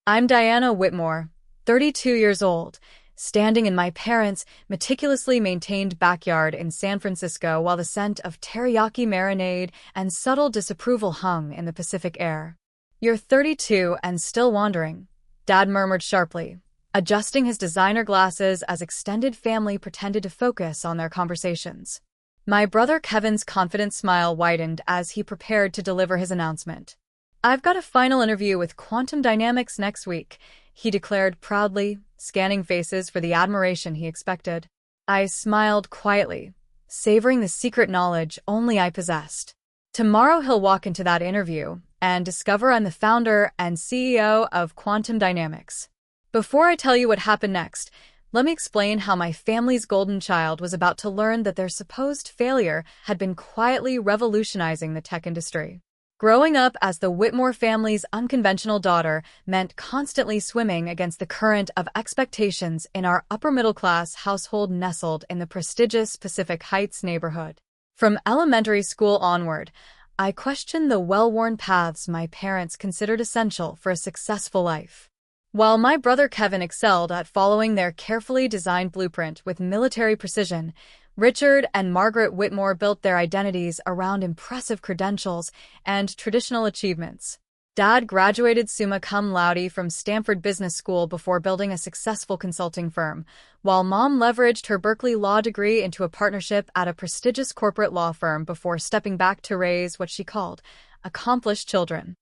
I'm Diana Whitmore, 32 years old, standing in my parents' meticulously maintained backyard in San Francisco while the scent of teriyaki marinade and subtle disapproval hung in the Pacific air. "You're 32 and still wandering," Dad murmured sharply, adjusting his designer glasses as extended family pretended to focus on their conversations. My brother Kevin's confident smile widened as he prepared to deliver his announcement. "I've got a final interview with Quantum Dynamics next week," he declared proudly, scanning faces for the admiration he expected. I smiled quietly, savoring the secret knowledge only I possessed. Tomorrow he'll walk into that interview and discover I'm the founder and CEO of Quantum Dynamics. Before I tell you what happened next, let me explain how my family's golden child was about to learn that their supposed failure had been quietly revolutionizing the tech industry. Growing up as the Whitmore family's unconventional daughter meant constantly swimming against the current of expectations in our upper-middle-class household nestled in the prestigious Pacific Heights neighborhood. From elementary school onward, I questioned the well-worn paths my parents considered essential for a successful life. While my brother Kevin excelled at following their carefully designed blueprint with military precision, Richard and Margaret Whitmore built their identities around impressive credentials and traditional achievements. Dad graduated summa cum laude from Stanford Business School before building a successful consulting firm, while Mom leveraged her Berkeley law degree into a partnership at a prestigious corporate law firm before stepping back to raise what she called accomplished children.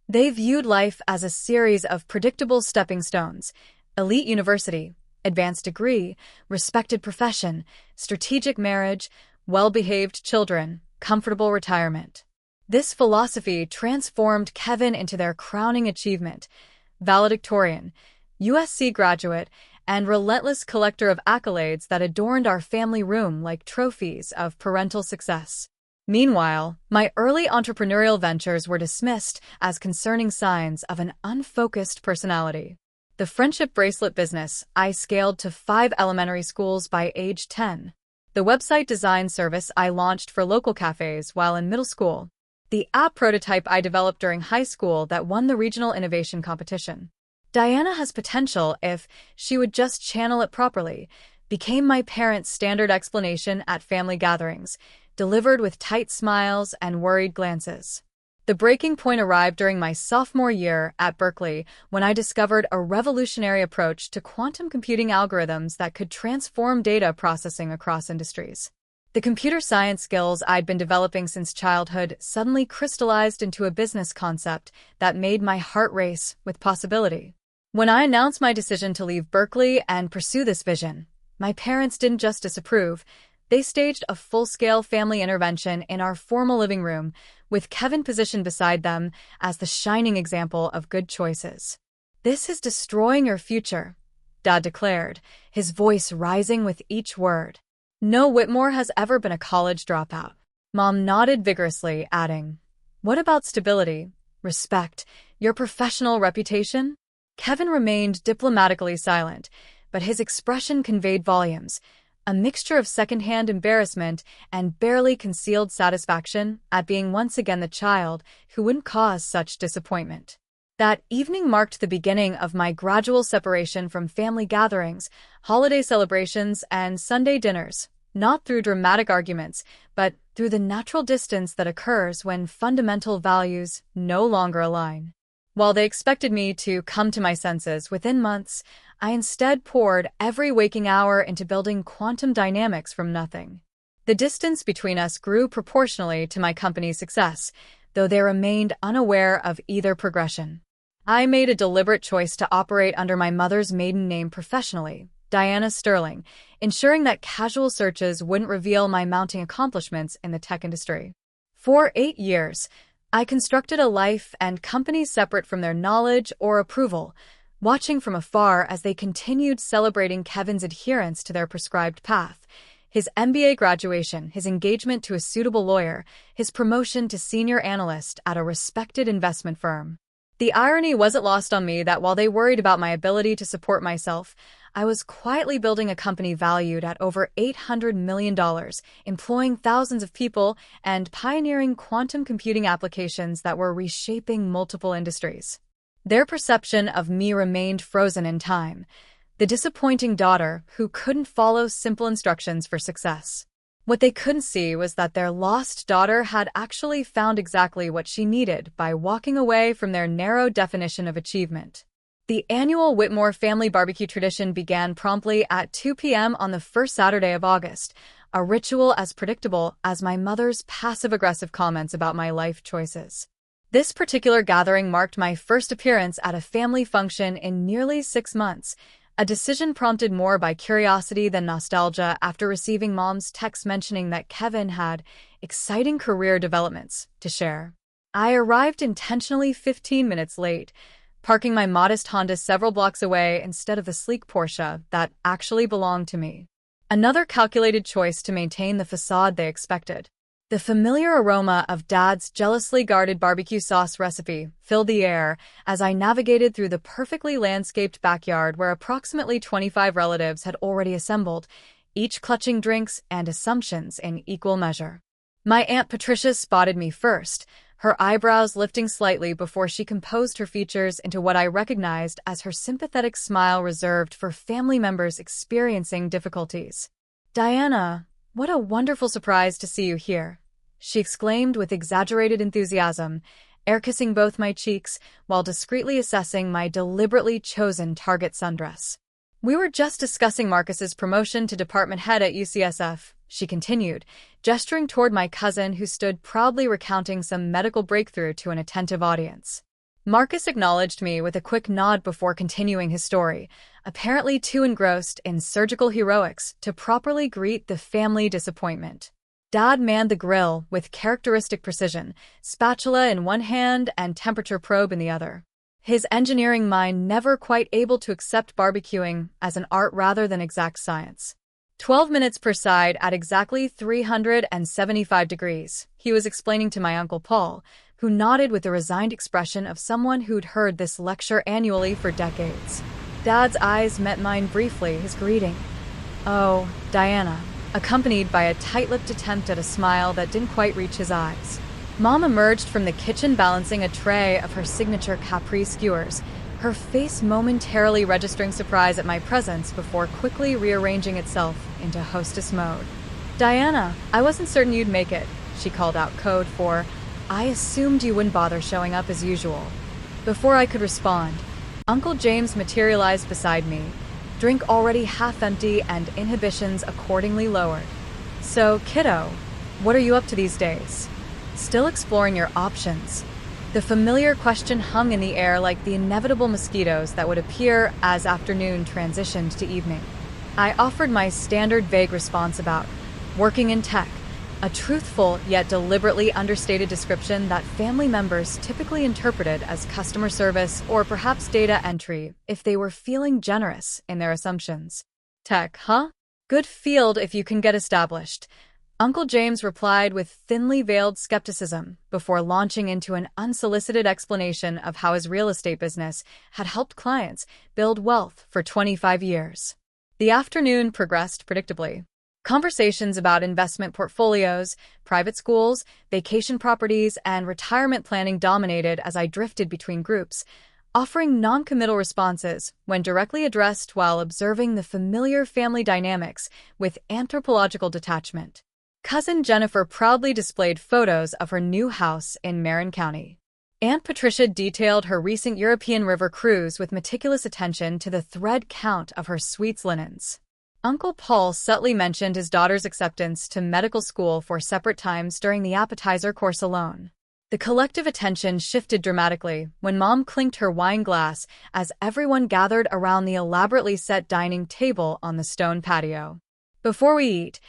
They viewed life as a series of predictable stepping stones: elite university, advanced degree, respected profession, strategic marriage, well-behaved children, comfortable retirement. This philosophy transformed Kevin into their crowning achievement: valedictorian, USC graduate, and relentless collector of accolades that adorned our family room like trophies of parental success. Meanwhile, my early entrepreneurial ventures were dismissed as concerning signs of an unfocused personality. The friendship bracelet business I scaled to 5 elementary schools by age 10. The website design service I launched for local cafes while in middle school. The app prototype I developed during high school that won the regional innovation competition. "Diana has potential if she would just channel it properly," became my parents' standard explanation at family gatherings, delivered with tight smiles and worried glances. The breaking point arrived during my sophomore year at Berkeley when I discovered a revolutionary approach to quantum computing algorithms that could transform data processing across industries. The computer science skills I'd been developing since childhood suddenly crystallized into a business concept that made my heart race with possibility. When I announced my decision to leave Berkeley and pursue this vision, my parents didn't just disapprove. They staged a full-scale family intervention in our formal living room, with Kevin positioned beside them as the shining example of good choices. "This is destroying your future," Dad declared, his voice rising with each word. "No Whitmore has ever been a college dropout." Mom nodded vigorously, adding, "What about stability, respect, your professional reputation?" Kevin remained diplomatically silent, but his expression conveyed volumes. A mixture of secondhand embarrassment and barely concealed satisfaction at being once again the child who wouldn't cause such disappointment. That evening marked the beginning of my gradual separation from family gatherings, holiday celebrations, and Sunday dinners, not through dramatic arguments, but through the natural distance that occurs when fundamental values no longer align. While they expected me to come to my senses within months, I instead poured every waking hour into building quantum dynamics from nothing. The distance between us grew proportionally to my company's success, though they remained unaware of either progression. I made a deliberate choice to operate under my mother's maiden name professionally, Diana Sterling, ensuring that casual searches wouldn't reveal my mounting accomplishments in the tech industry. For 8 years, I constructed a life and company separate from their knowledge or approval, watching from afar as they continued celebrating Kevin's adherence to their prescribed path: his MBA graduation, his engagement to a suitable lawyer, his promotion to senior analyst at a respected investment firm. The irony wasn't lost on me that while they worried about my ability to support myself, I was quietly building a company valued at over $800 million, employing thousands of people, and pioneering quantum computing applications that were reshaping multiple industries. Their perception of me remained frozen in time, the disappointing daughter who couldn't follow simple instructions for success. What they couldn't see was that their lost daughter had actually found exactly what she needed by walking away from their narrow definition of achievement. The annual Whitmore family barbecue tradition began promptly at 2 p.m. on the first Saturday of August, a ritual as predictable as my mother's passive-aggressive comments about my life choices. This particular gathering marked my first appearance at a family function in nearly 6 months, a decision prompted more by curiosity than nostalgia after receiving Mom's text mentioning that Kevin had exciting career developments to share. I arrived intentionally 15 minutes late, parking my modest Honda several blocks away instead of the sleek Porsche that actually belonged to me. Another calculated choice to maintain the facade they expected. The familiar aroma of Dad's jealously guarded barbecue sauce recipe filled the air as I navigated through the perfectly landscaped backyard where approximately 25 relatives had already assembled, each clutching drinks and assumptions in equal measure. My Aunt Patricia spotted me first, her eyebrows lifting slightly before she composed her features into what I recognized as her sympathetic smile reserved for family members experiencing difficulties. "Diana, what a wonderful surprise to see you here," she exclaimed with exaggerated enthusiasm, air-kissing both my cheeks while discreetly assessing my deliberately chosen Target sundress. "We were just discussing Marcus's promotion to department head at UCSF," she continued, gesturing toward my cousin who stood proudly recounting some medical breakthrough to an attentive audience. Marcus acknowledged me with a quick nod before continuing his story, apparently too engrossed in surgical heroics to properly greet the family disappointment. Dad manned the grill with characteristic precision, spatula in one hand and temperature probe in the other. His engineering mind never quite able to accept barbecuing as an art rather than exact science. 12 minutes per side at exactly 375 degrees, he was explaining to my Uncle Paul, who nodded with the resigned expression of someone who'd heard this lecture annually for decades. Dad's eyes met mine briefly, his greeting, "Oh, Diana," accompanied by a tight-lipped attempt at a smile that didn't quite reach his eyes. Mom emerged from the kitchen balancing a tray of her signature Capri skewers, her face momentarily registering surprise at my presence before quickly rearranging itself into hostess mode. "Diana, I wasn't certain you'd make it," she called out code for, "I assumed you wouldn't bother showing up as usual." Before I could respond, Uncle James materialized beside me, drink already half empty and inhibitions accordingly lowered. "So, kiddo, what are you up to these days? Still exploring your options?" The familiar question hung in the air like the inevitable mosquitoes that would appear as afternoon transitioned to evening. I offered my standard vague response about working in tech, a truthful yet deliberately understated description that family members typically interpreted as customer service or perhaps data entry if they were feeling generous in their assumptions. "Tech, huh? Good field if you can get established," Uncle James replied with thinly veiled skepticism before launching into an unsolicited explanation of how his real estate business had helped clients build wealth for 25 years. The afternoon progressed predictably. Conversations about investment portfolios, private schools, vacation properties, and retirement planning dominated as I drifted between groups, offering non-committal responses when directly addressed while observing the familiar family dynamics with anthropological detachment. Cousin Jennifer proudly displayed photos of her new house in Marin County. Aunt Patricia detailed her recent European river cruise with meticulous attention to the thread count of her suite's linens. Uncle Paul subtly mentioned his daughter's acceptance to medical school for separate times during the appetizer course alone. The collective attention shifted dramatically when Mom clinked her wine glass as everyone gathered around the elaborately set dining table on the stone patio. "Before we eat,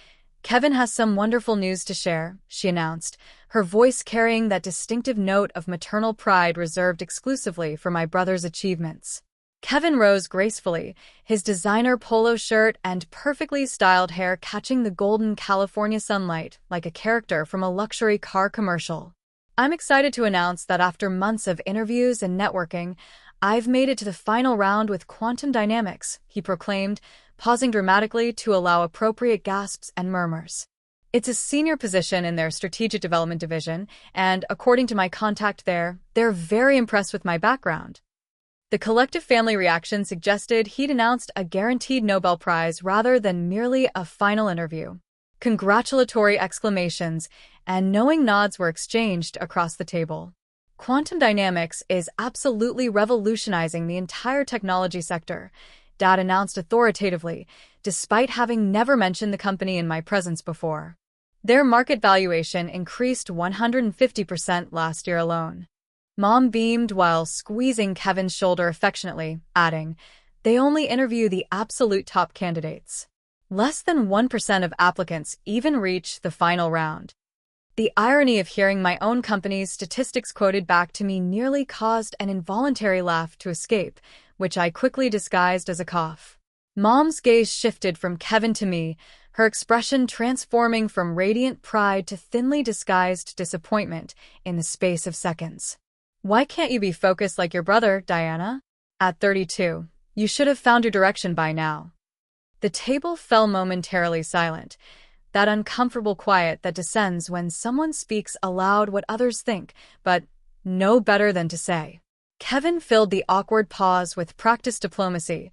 Kevin has some wonderful news to share," she announced, her voice carrying that distinctive note of maternal pride reserved exclusively for my brother's achievements. Kevin rose gracefully, his designer polo shirt and perfectly styled hair catching the golden California sunlight like a character from a luxury car commercial. "I'm excited to announce that after months of interviews and networking, I've made it to the final round with Quantum Dynamics," he proclaimed, pausing dramatically to allow appropriate gasps and murmurs. "It's a senior position in their strategic development division, and according to my contact there, they're very impressed with my background." The collective family reaction suggested he'd announced a guaranteed Nobel Prize rather than merely a final interview. Congratulatory exclamations and knowing nods were exchanged across the table. Quantum dynamics is absolutely revolutionizing the entire technology sector, Dad announced authoritatively, despite having never mentioned the company in my presence before. Their market valuation increased 150% last year alone. Mom beamed while squeezing Kevin's shoulder affectionately, adding, "They only interview the absolute top candidates. Less than 1% of applicants even reach the final round." The irony of hearing my own company's statistics quoted back to me nearly caused an involuntary laugh to escape, which I quickly disguised as a cough. Mom's gaze shifted from Kevin to me, her expression transforming from radiant pride to thinly disguised disappointment in the space of seconds. "Why can't you be focused like your brother, Diana? At 32, you should have found your direction by now." The table fell momentarily silent, that uncomfortable quiet that descends when someone speaks aloud what others think, but know better than to say. Kevin filled the awkward pause with practiced diplomacy.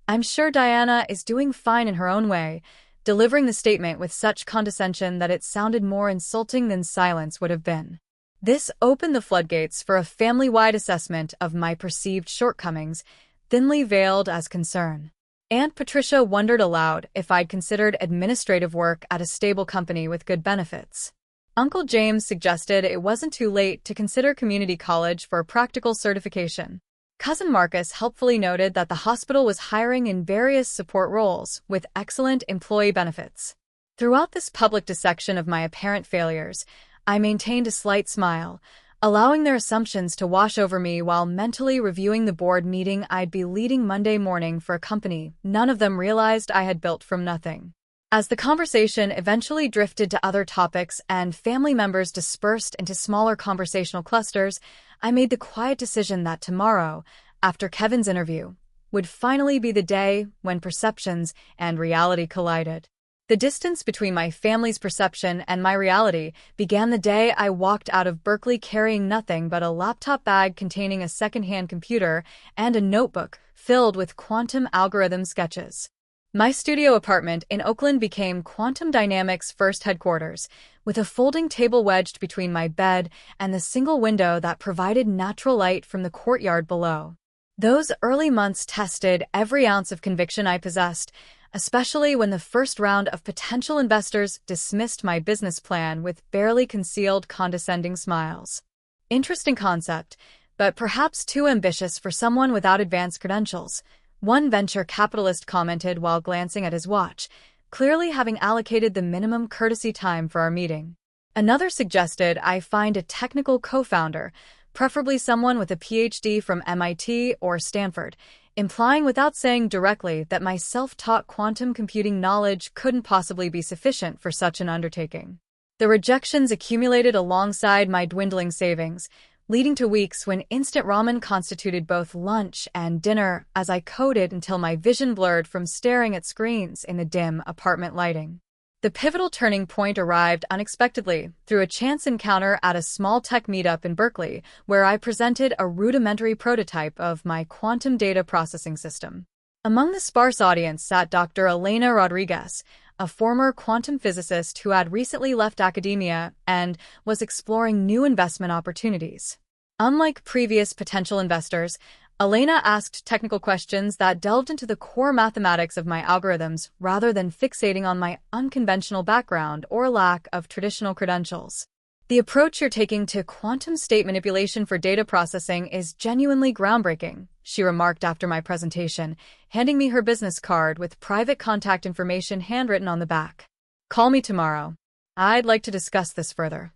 "I'm sure Diana is doing fine in her own way," delivering the statement with such condescension that it sounded more insulting than silence would have been. This opened the floodgates for a family-wide assessment of my perceived shortcomings, thinly veiled as concern. Aunt Patricia wondered aloud if I'd considered administrative work at a stable company with good benefits. Uncle James suggested it wasn't too late to consider community college for a practical certification. Cousin Marcus helpfully noted that the hospital was hiring in various support roles with excellent employee benefits. Throughout this public dissection of my apparent failures, I maintained a slight smile, allowing their assumptions to wash over me while mentally reviewing the board meeting I'd be leading Monday morning for a company none of them realized I had built from nothing. As the conversation eventually drifted to other topics and family members dispersed into smaller conversational clusters, I made the quiet decision that tomorrow, after Kevin's interview, would finally be the day when perceptions and reality collided. The distance between my family's perception and my reality began the day I walked out of Berkeley carrying nothing but a laptop bag containing a secondhand computer and a notebook filled with quantum algorithm sketches. My studio apartment in Oakland became Quantum Dynamics' first headquarters, with a folding table wedged between my bed and the single window that provided natural light from the courtyard below. Those early months tested every ounce of conviction I possessed, especially when the first round of potential investors dismissed my business plan with barely concealed condescending smiles. Interesting concept, but perhaps too ambitious for someone without advanced credentials, one venture capitalist commented while glancing at his watch, clearly having allocated the minimum courtesy time for our meeting. Another suggested I find a technical co-founder, preferably someone with a PhD from MIT or Stanford, implying without saying directly that my self-taught quantum computing knowledge couldn't possibly be sufficient for such an undertaking. The rejections accumulated alongside my dwindling savings, leading to weeks when instant ramen constituted both lunch and dinner as I coded until my vision blurred from staring at screens in the dim apartment lighting. The pivotal turning point arrived unexpectedly through a chance encounter at a small tech meetup in Berkeley, where I presented a rudimentary prototype of my quantum data processing system. Among the sparse audience sat Dr. Elena Rodriguez, a former quantum physicist who had recently left academia and was exploring new investment opportunities. Unlike previous potential investors, Elena asked technical questions that delved into the core mathematics of my algorithms rather than fixating on my unconventional background or lack of traditional credentials. "The approach you're taking to quantum state manipulation for data processing is genuinely groundbreaking," she remarked after my presentation, handing me her business card with private contact information handwritten on the back. "Call me tomorrow. I'd like to discuss this further."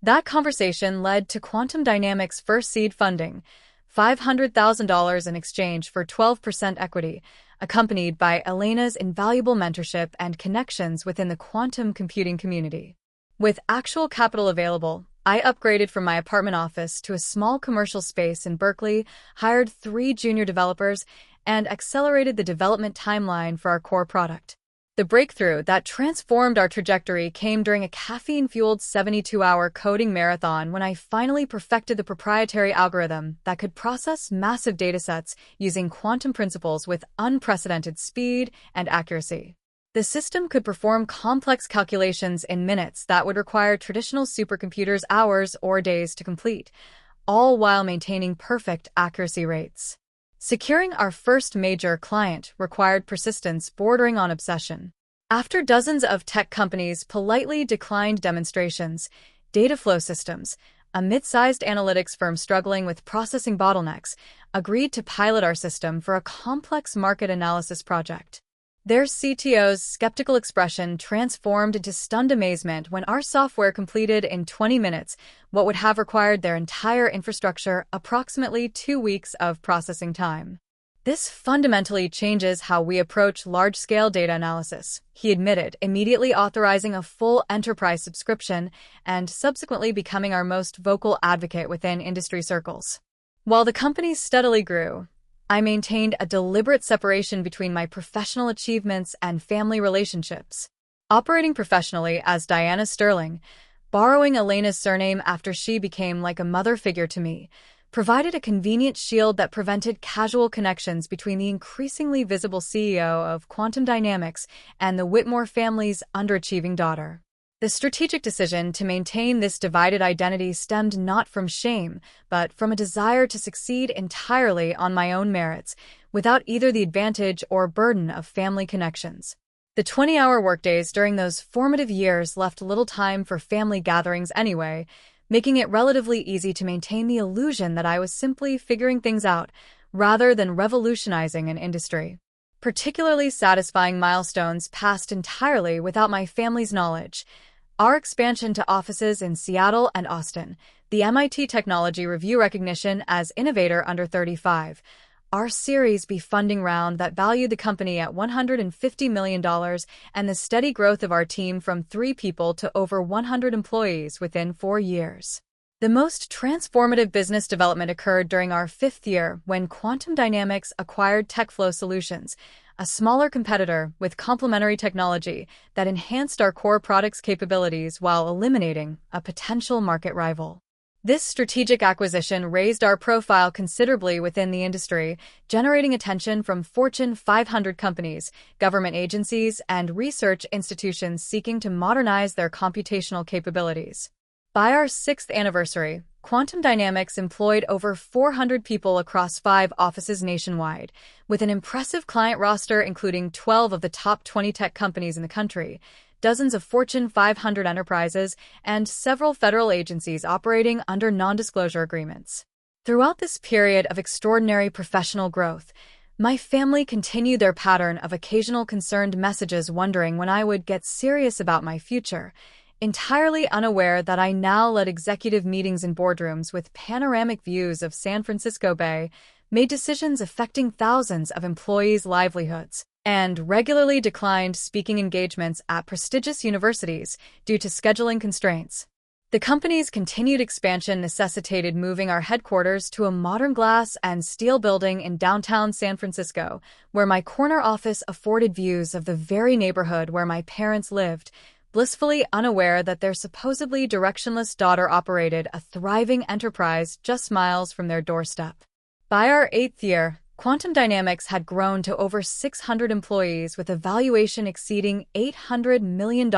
That conversation led to Quantum Dynamics' first seed funding, $500,000 in exchange for 12% equity, accompanied by Elena's invaluable mentorship and connections within the quantum computing community. With actual capital available, I upgraded from my apartment office to a small commercial space in Berkeley, hired 3 junior developers, and accelerated the development timeline for our core product. The breakthrough that transformed our trajectory came during a caffeine-fueled 72-hour coding marathon when I finally perfected the proprietary algorithm that could process massive datasets using quantum principles with unprecedented speed and accuracy. The system could perform complex calculations in minutes that would require traditional supercomputers hours or days to complete, all while maintaining perfect accuracy rates. Securing our first major client required persistence bordering on obsession. After dozens of tech companies politely declined demonstrations, Dataflow Systems, a mid-sized analytics firm struggling with processing bottlenecks, agreed to pilot our system for a complex market analysis project. Their CTO's skeptical expression transformed into stunned amazement when our software completed in 20 minutes what would have required their entire infrastructure approximately 2 weeks of processing time. This fundamentally changes how we approach large-scale data analysis, he admitted, immediately authorizing a full enterprise subscription and subsequently becoming our most vocal advocate within industry circles. While the company steadily grew, I maintained a deliberate separation between my professional achievements and family relationships. Operating professionally as Diana Sterling, borrowing Elena's surname after she became like a mother figure to me, provided a convenient shield that prevented casual connections between the increasingly visible CEO of Quantum Dynamics and the Whitmore family's underachieving daughter. The strategic decision to maintain this divided identity stemmed not from shame, but from a desire to succeed entirely on my own merits, without either the advantage or burden of family connections. The 20-hour workdays during those formative years left little time for family gatherings anyway, making it relatively easy to maintain the illusion that I was simply figuring things out, rather than revolutionizing an industry. Particularly satisfying milestones passed entirely without my family's knowledge. Our expansion to offices in Seattle and Austin, the MIT Technology Review recognition as Innovator Under 35, our Series B funding round that valued the company at $150 million, and the steady growth of our team from 3 people to over 100 employees within 4 years. The most transformative business development occurred during our 5th year when Quantum Dynamics acquired Nexus Solutions, a smaller competitor with complementary technology that enhanced our core product's capabilities while eliminating a potential market rival. This strategic acquisition raised our profile considerably within the industry, generating attention from Fortune 500 companies, government agencies, and research institutions seeking to modernize their computational capabilities. By our 6th anniversary, Quantum Dynamics employed over 400 people across 5 offices nationwide, with an impressive client roster including 12 of the top 20 tech companies in the country, dozens of Fortune 500 enterprises, and several federal agencies operating under non-disclosure agreements. Throughout this period of extraordinary professional growth, my family continued their pattern of occasional concerned messages wondering when I would get serious about my future, entirely unaware that I now led executive meetings in boardrooms with panoramic views of San Francisco Bay, made decisions affecting thousands of employees' livelihoods, and regularly declined speaking engagements at prestigious universities due to scheduling constraints. The company's continued expansion necessitated moving our headquarters to a modern glass and steel building in downtown San Francisco, where my corner office afforded views of the very neighborhood where my parents lived, blissfully unaware that their supposedly directionless daughter operated a thriving enterprise just miles from their doorstep. By our 8th year, Quantum Dynamics had grown to over 600 employees with a valuation exceeding $800 million,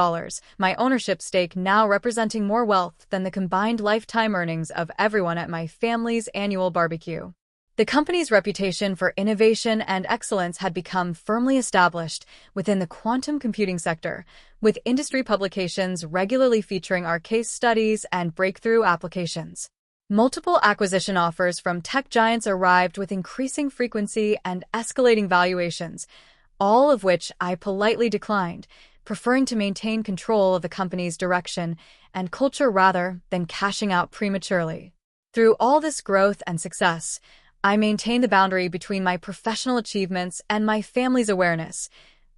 my ownership stake now representing more wealth than the combined lifetime earnings of everyone at my family's annual barbecue. The company's reputation for innovation and excellence had become firmly established within the quantum computing sector, with industry publications regularly featuring our case studies and breakthrough applications. Multiple acquisition offers from tech giants arrived with increasing frequency and escalating valuations, all of which I politely declined, preferring to maintain control of the company's direction and culture rather than cashing out prematurely. Through all this growth and success, I maintained the boundary between my professional achievements and my family's awareness,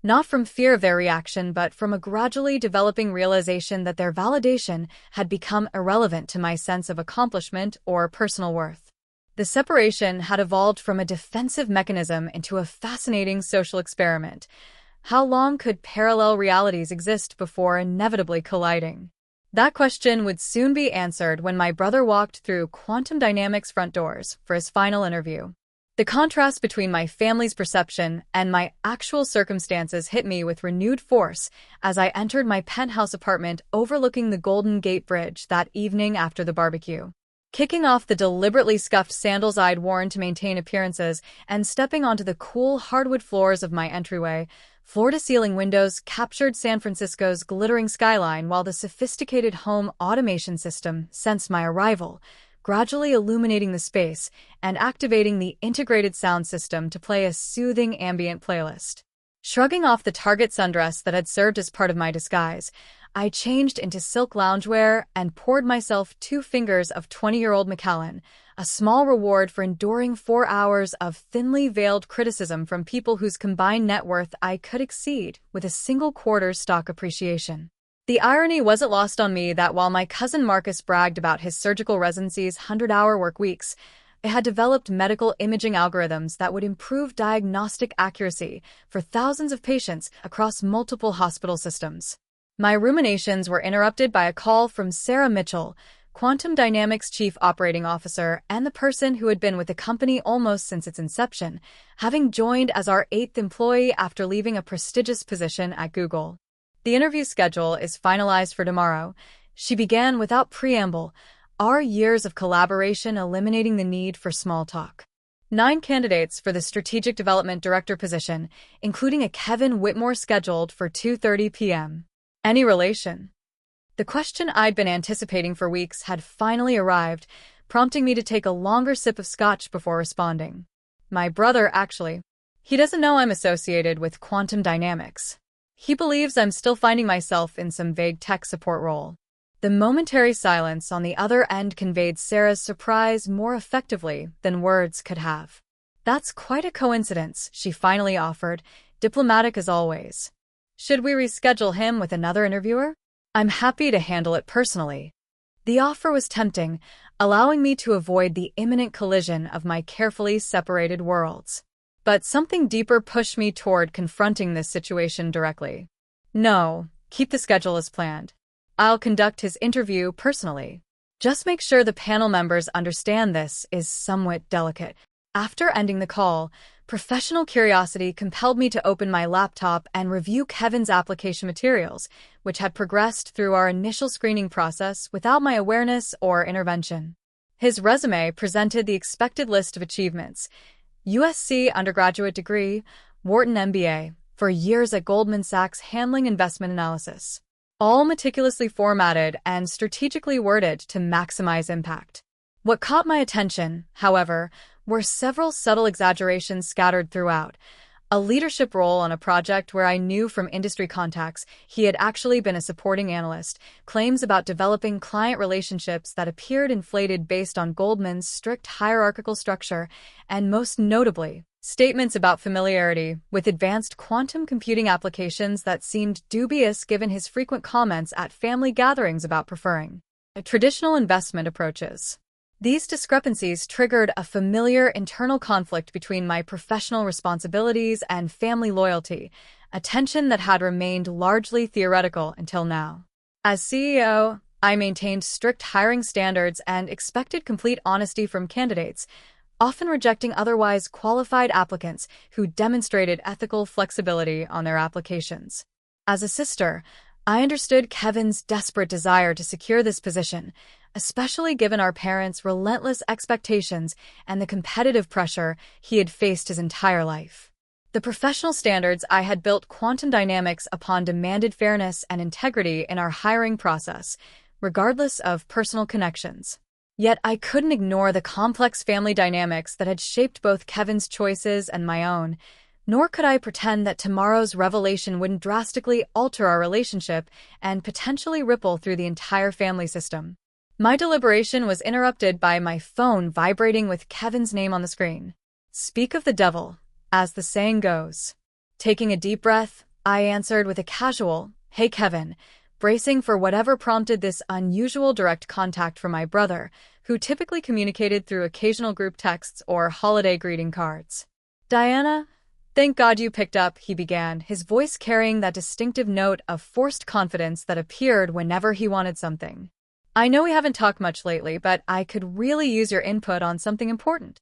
not from fear of their reaction, but from a gradually developing realization that their validation had become irrelevant to my sense of accomplishment or personal worth. The separation had evolved from a defensive mechanism into a fascinating social experiment, How long could parallel realities exist before inevitably colliding? That question would soon be answered when my brother walked through quantum dynamics front doors for his final interview. The contrast between my family's perception and my actual circumstances hit me with renewed force as I entered my penthouse apartment overlooking the Golden Gate Bridge that evening after the barbecue. Kicking off the deliberately scuffed sandals I'd worn to maintain appearances and stepping onto the cool hardwood floors of my entryway, floor-to-ceiling windows captured San Francisco's glittering skyline while the sophisticated home automation system sensed my arrival, gradually illuminating the space and activating the integrated sound system to play a soothing ambient playlist. Shrugging off the Target sundress that had served as part of my disguise, I changed into silk loungewear and poured myself 2 fingers of 20-year-old Macallan, a small reward for enduring 4 hours of thinly veiled criticism from people whose combined net worth I could exceed with a single quarter's stock appreciation. The irony wasn't lost on me that while my cousin Marcus bragged about his surgical residency's 100-hour work weeks, it had developed medical imaging algorithms that would improve diagnostic accuracy for thousands of patients across multiple hospital systems. My ruminations were interrupted by a call from Sarah Mitchell, Quantum Dynamics Chief Operating Officer and the person who had been with the company almost since its inception, having joined as our 8th employee after leaving a prestigious position at Google. The interview schedule is finalized for tomorrow. She began without preamble, our years of collaboration eliminating the need for small talk. 9 candidates for the Strategic Development Director position, including a Kevin Whitmore scheduled for 2:30 p.m. Any relation? The question I'd been anticipating for weeks had finally arrived, prompting me to take a longer sip of scotch before responding. My brother, actually. He doesn't know I'm associated with quantum dynamics. He believes I'm still finding myself in some vague tech support role. The momentary silence on the other end conveyed Sarah's surprise more effectively than words could have. That's quite a coincidence, she finally offered, diplomatic as always. Should we reschedule him with another interviewer? I'm happy to handle it personally. The offer was tempting, allowing me to avoid the imminent collision of my carefully separated worlds. But something deeper pushed me toward confronting this situation directly. No, keep the schedule as planned. I'll conduct his interview personally. Just make sure the panel members understand this is somewhat delicate. After ending the call, professional curiosity compelled me to open my laptop and review Kevin's application materials, which had progressed through our initial screening process without my awareness or intervention. His resume presented the expected list of achievements: USC undergraduate degree, Wharton MBA, for years at Goldman Sachs handling investment analysis. All meticulously formatted and strategically worded to maximize impact. What caught my attention, however, were several subtle exaggerations scattered throughout. A leadership role on a project where I knew from industry contacts he had actually been a supporting analyst, claims about developing client relationships that appeared inflated based on Goldman's strict hierarchical structure, and most notably, statements about familiarity with advanced quantum computing applications that seemed dubious given his frequent comments at family gatherings about preferring traditional investment approaches. These discrepancies triggered a familiar internal conflict between my professional responsibilities and family loyalty, a tension that had remained largely theoretical until now. As CEO, I maintained strict hiring standards and expected complete honesty from candidates, often rejecting otherwise qualified applicants who demonstrated ethical flexibility on their applications. As a sister, I understood Kevin's desperate desire to secure this position, especially given our parents' relentless expectations and the competitive pressure he had faced his entire life. The professional standards I had built quantum dynamics upon demanded fairness and integrity in our hiring process, regardless of personal connections. Yet I couldn't ignore the complex family dynamics that had shaped both Kevin's choices and my own, nor could I pretend that tomorrow's revelation wouldn't drastically alter our relationship and potentially ripple through the entire family system. My deliberation was interrupted by my phone vibrating with Kevin's name on the screen. Speak of the devil, as the saying goes. Taking a deep breath, I answered with a casual, "Hey Kevin," bracing for whatever prompted this unusual direct contact from my brother, who typically communicated through occasional group texts or holiday greeting cards. "Diana, Thank God you picked up, he began, his voice carrying that distinctive note of forced confidence that appeared whenever he wanted something. I know we haven't talked much lately, but I could really use your input on something important.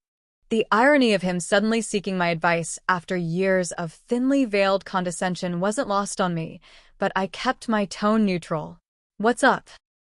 The irony of him suddenly seeking my advice after years of thinly veiled condescension wasn't lost on me, but I kept my tone neutral. What's up?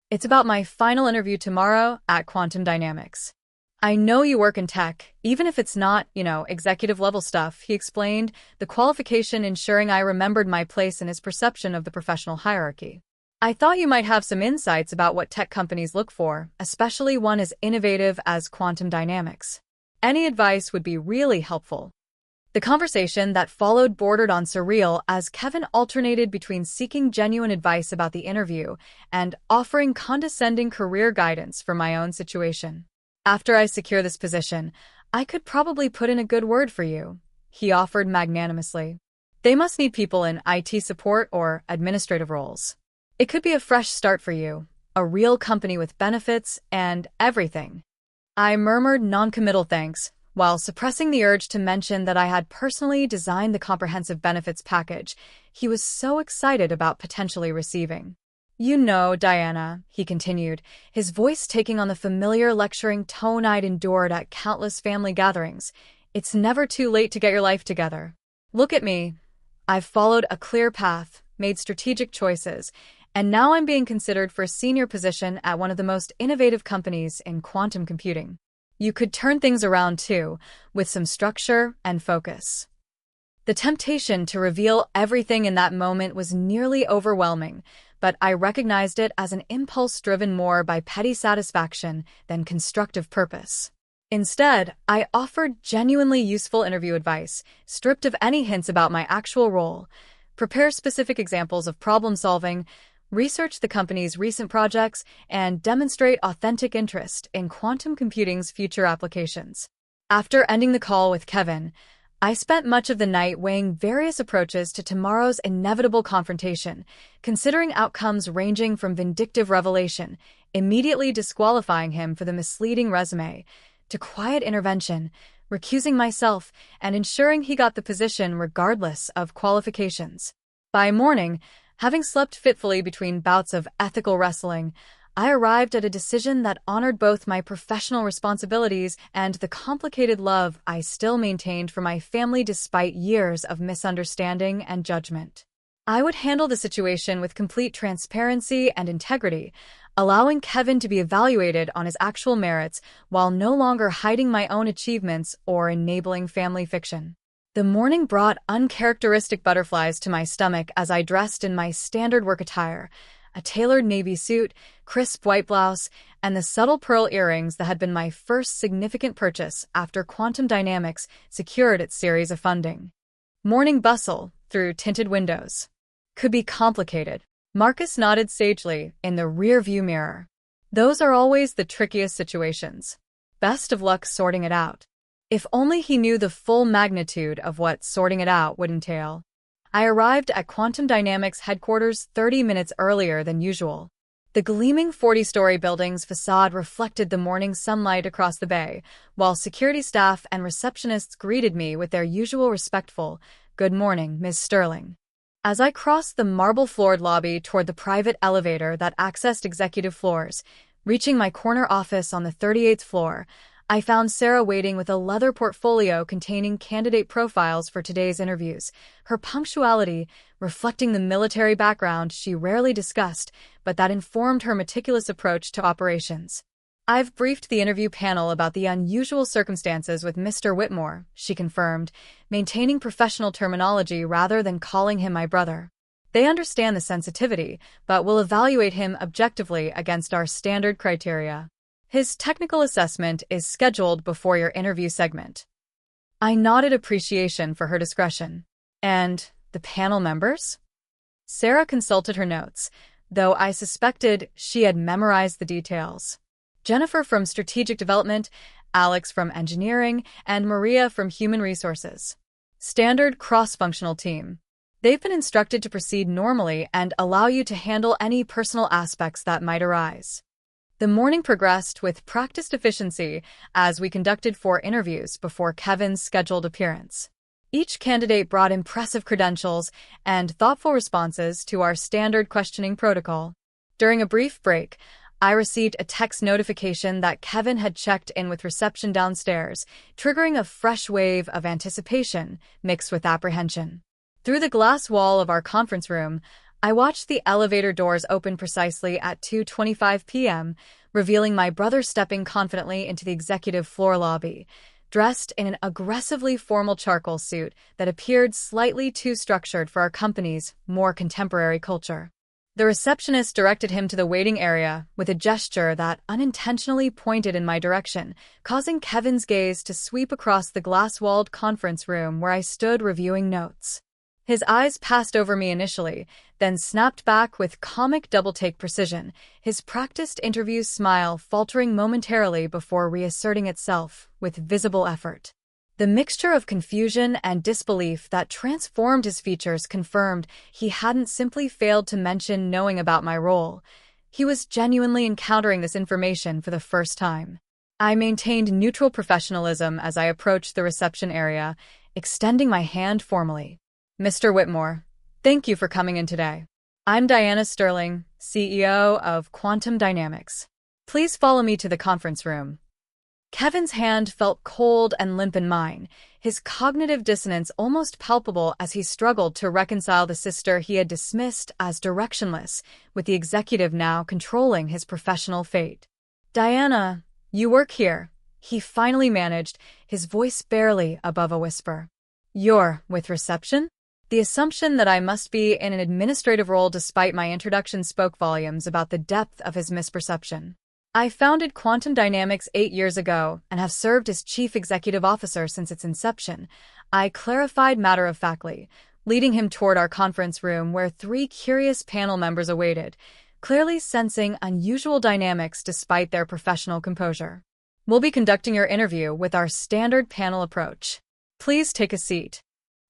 It's about my final interview tomorrow at Quantum Dynamics. I know you work in tech, even if it's not, executive level stuff, he explained, the qualification ensuring I remembered my place in his perception of the professional hierarchy. I thought you might have some insights about what tech companies look for, especially one as innovative as Quantum Dynamics. Any advice would be really helpful. The conversation that followed bordered on surreal as Kevin alternated between seeking genuine advice about the interview and offering condescending career guidance for my own situation. After I secure this position, I could probably put in a good word for you, he offered magnanimously. They must need people in IT support or administrative roles. It could be a fresh start for you, a real company with benefits and everything. I murmured non-committal thanks, while suppressing the urge to mention that I had personally designed the comprehensive benefits package he was so excited about potentially receiving. You know, Diana, he continued, his voice taking on the familiar lecturing tone I'd endured at countless family gatherings. It's never too late to get your life together. Look at me. I've followed a clear path, made strategic choices, and now I'm being considered for a senior position at one of the most innovative companies in quantum computing. You could turn things around too, with some structure and focus. The temptation to reveal everything in that moment was nearly overwhelming, but I recognized it as an impulse driven more by petty satisfaction than constructive purpose. Instead, I offered genuinely useful interview advice, stripped of any hints about my actual role. Prepare specific examples of problem solving, research the company's recent projects, and demonstrate authentic interest in quantum computing's future applications. After ending the call with Kevin, I spent much of the night weighing various approaches to tomorrow's inevitable confrontation, considering outcomes ranging from vindictive revelation, immediately disqualifying him for the misleading resume, to quiet intervention, recusing myself, and ensuring he got the position regardless of qualifications. By morning, having slept fitfully between bouts of ethical wrestling, I arrived at a decision that honored both my professional responsibilities and the complicated love I still maintained for my family despite years of misunderstanding and judgment. I would handle the situation with complete transparency and integrity, allowing Kevin to be evaluated on his actual merits while no longer hiding my own achievements or enabling family fiction. The morning brought uncharacteristic butterflies to my stomach as I dressed in my standard work attire, a tailored navy suit, crisp white blouse, and the subtle pearl earrings that had been my first significant purchase after Quantum Dynamics secured its series of funding. Morning bustle through tinted windows could be complicated. Marcus nodded sagely in the rear-view mirror. Those are always the trickiest situations. Best of luck sorting it out. If only he knew the full magnitude of what sorting it out would entail. I arrived at Quantum Dynamics headquarters 30 minutes earlier than usual. The gleaming 40-story building's facade reflected the morning sunlight across the bay, while security staff and receptionists greeted me with their usual respectful, "Good morning, Ms. Sterling." As I crossed the marble-floored lobby toward the private elevator that accessed executive floors, reaching my corner office on the 38th floor, I found Sarah waiting with a leather portfolio containing candidate profiles for today's interviews, her punctuality reflecting the military background she rarely discussed, but that informed her meticulous approach to operations. "I've briefed the interview panel about the unusual circumstances with Mr. Whitmore," she confirmed, maintaining professional terminology rather than calling him my brother. "They understand the sensitivity, but will evaluate him objectively against our standard criteria. His technical assessment is scheduled before your interview segment." I nodded appreciation for her discretion. "And the panel members?" Sarah consulted her notes, though I suspected she had memorized the details. "Jennifer from Strategic Development, Alex from Engineering, and Maria from Human Resources. Standard cross-functional team. They've been instructed to proceed normally and allow you to handle any personal aspects that might arise." The morning progressed with practiced efficiency as we conducted 4 interviews before Kevin's scheduled appearance. Each candidate brought impressive credentials and thoughtful responses to our standard questioning protocol. During a brief break, I received a text notification that Kevin had checked in with reception downstairs, triggering a fresh wave of anticipation mixed with apprehension. Through the glass wall of our conference room, I watched the elevator doors open precisely at 2:25 p.m., revealing my brother stepping confidently into the executive floor lobby, dressed in an aggressively formal charcoal suit that appeared slightly too structured for our company's more contemporary culture. The receptionist directed him to the waiting area with a gesture that unintentionally pointed in my direction, causing Kevin's gaze to sweep across the glass-walled conference room where I stood reviewing notes. His eyes passed over me initially, then snapped back with comic double-take precision, his practiced interview smile faltering momentarily before reasserting itself with visible effort. The mixture of confusion and disbelief that transformed his features confirmed he hadn't simply failed to mention knowing about my role. He was genuinely encountering this information for the first time. I maintained neutral professionalism as I approached the reception area, extending my hand formally. Mr. Whitmore, thank you for coming in today. I'm Diana Sterling, CEO of Quantum Dynamics. Please follow me to the conference room. Kevin's hand felt cold and limp in mine, his cognitive dissonance almost palpable as he struggled to reconcile the sister he had dismissed as directionless with the executive now controlling his professional fate. Diana, you work here, he finally managed, his voice barely above a whisper. You're with reception? The assumption that I must be in an administrative role despite my introduction spoke volumes about the depth of his misperception. I founded Quantum Dynamics 8 years ago and have served as chief executive officer since its inception, I clarified matter-of-factly, leading him toward our conference room where 3 curious panel members awaited, clearly sensing unusual dynamics despite their professional composure. We'll be conducting your interview with our standard panel approach. Please take a seat.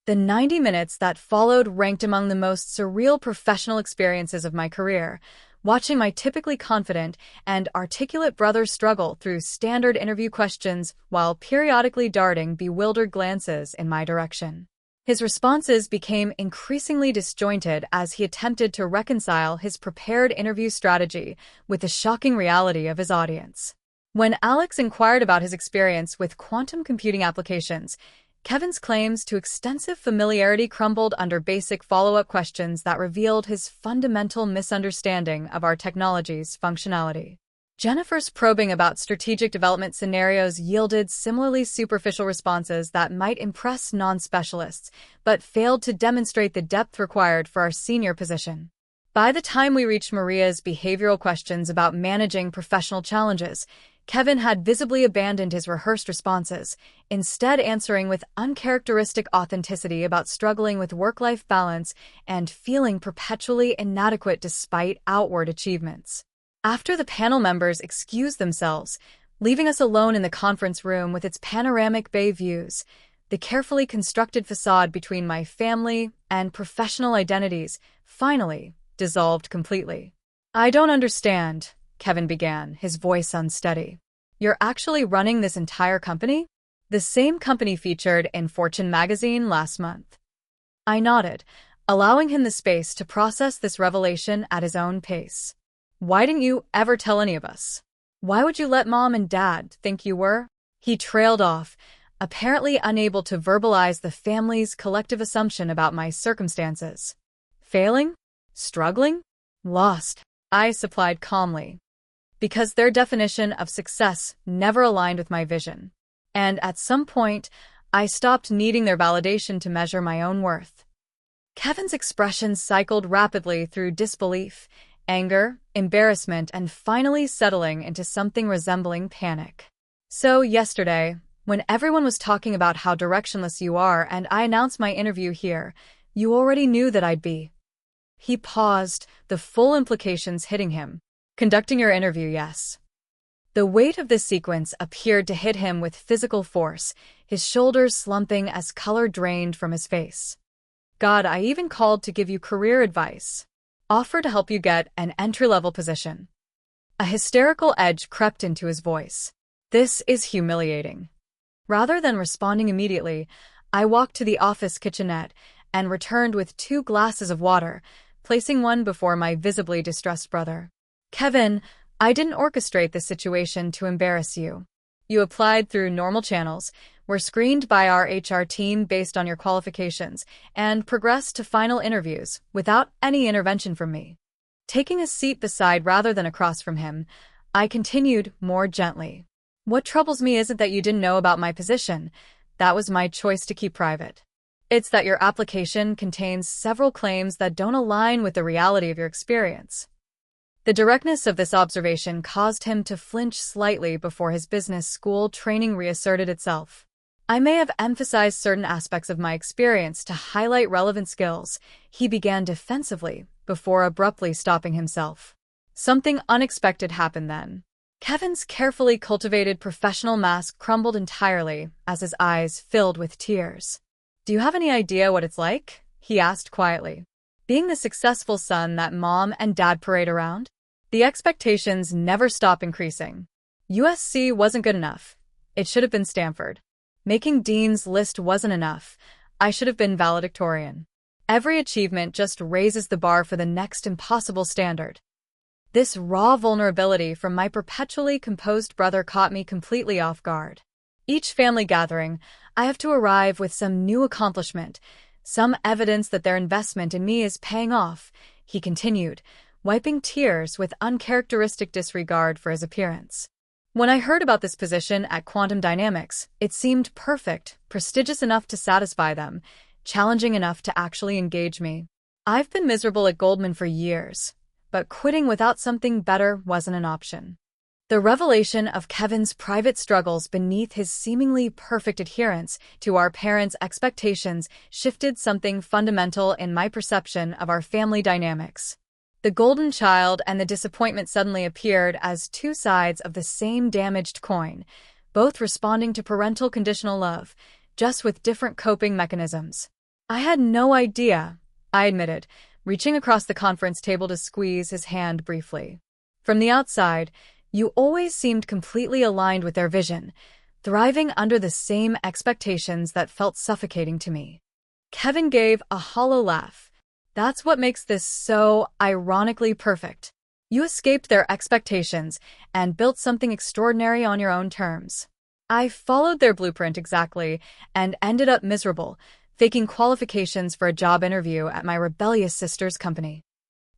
The 90 minutes that followed ranked among the most surreal professional experiences of my career, watching my typically confident and articulate brother struggle through standard interview questions while periodically darting bewildered glances in my direction. His responses became increasingly disjointed as he attempted to reconcile his prepared interview strategy with the shocking reality of his audience. When Alex inquired about his experience with quantum computing applications, Kevin's claims to extensive familiarity crumbled under basic follow-up questions that revealed his fundamental misunderstanding of our technology's functionality. Jennifer's probing about strategic development scenarios yielded similarly superficial responses that might impress non-specialists, but failed to demonstrate the depth required for our senior position. By the time we reached Maria's behavioral questions about managing professional challenges, Kevin had visibly abandoned his rehearsed responses, instead answering with uncharacteristic authenticity about struggling with work-life balance and feeling perpetually inadequate despite outward achievements. After the panel members excused themselves, leaving us alone in the conference room with its panoramic bay views, the carefully constructed facade between my family and professional identities finally dissolved completely. I don't understand, Kevin began, his voice unsteady. You're actually running this entire company? The same company featured in Fortune magazine last month. I nodded, allowing him the space to process this revelation at his own pace. Why didn't you ever tell any of us? Why would you let Mom and Dad think you were? He trailed off, apparently unable to verbalize the family's collective assumption about my circumstances. Failing? Struggling? Lost, I supplied calmly. Because their definition of success never aligned with my vision. And at some point, I stopped needing their validation to measure my own worth. Kevin's expressions cycled rapidly through disbelief, anger, embarrassment, and finally settling into something resembling panic. So yesterday, when everyone was talking about how directionless you are and I announced my interview here, you already knew that I'd be. He paused, the full implications hitting him. Conducting your interview, yes. The weight of this sequence appeared to hit him with physical force, his shoulders slumping as color drained from his face. God, I even called to give you career advice. Offer to help you get an entry-level position. A hysterical edge crept into his voice. This is humiliating. Rather than responding immediately, I walked to the office kitchenette and returned with 2 glasses of water, placing one before my visibly distressed brother. Kevin, I didn't orchestrate this situation to embarrass you. You applied through normal channels, were screened by our HR team based on your qualifications, and progressed to final interviews without any intervention from me. Taking a seat beside rather than across from him, I continued more gently. What troubles me isn't that you didn't know about my position. That was my choice to keep private. It's that your application contains several claims that don't align with the reality of your experience. The directness of this observation caused him to flinch slightly before his business school training reasserted itself. I may have emphasized certain aspects of my experience to highlight relevant skills. He began defensively before abruptly stopping himself. Something unexpected happened then. Kevin's carefully cultivated professional mask crumbled entirely as his eyes filled with tears. Do you have any idea what it's like? He asked quietly. Being the successful son that mom and dad parade around? The expectations never stop increasing. USC wasn't good enough. It should have been Stanford. Making Dean's List wasn't enough. I should have been valedictorian. Every achievement just raises the bar for the next impossible standard. This raw vulnerability from my perpetually composed brother caught me completely off guard. Each family gathering, I have to arrive with some new accomplishment, some evidence that their investment in me is paying off, he continued, wiping tears with uncharacteristic disregard for his appearance. When I heard about this position at Quantum Dynamics, it seemed perfect, prestigious enough to satisfy them, challenging enough to actually engage me. I've been miserable at Goldman for years, but quitting without something better wasn't an option. The revelation of Kevin's private struggles beneath his seemingly perfect adherence to our parents' expectations shifted something fundamental in my perception of our family dynamics. The golden child and the disappointment suddenly appeared as 2 sides of the same damaged coin, both responding to parental conditional love, just with different coping mechanisms. I had no idea, I admitted, reaching across the conference table to squeeze his hand briefly. From the outside, you always seemed completely aligned with their vision, thriving under the same expectations that felt suffocating to me. Kevin gave a hollow laugh. That's what makes this so ironically perfect. You escaped their expectations and built something extraordinary on your own terms. I followed their blueprint exactly and ended up miserable, faking qualifications for a job interview at my rebellious sister's company.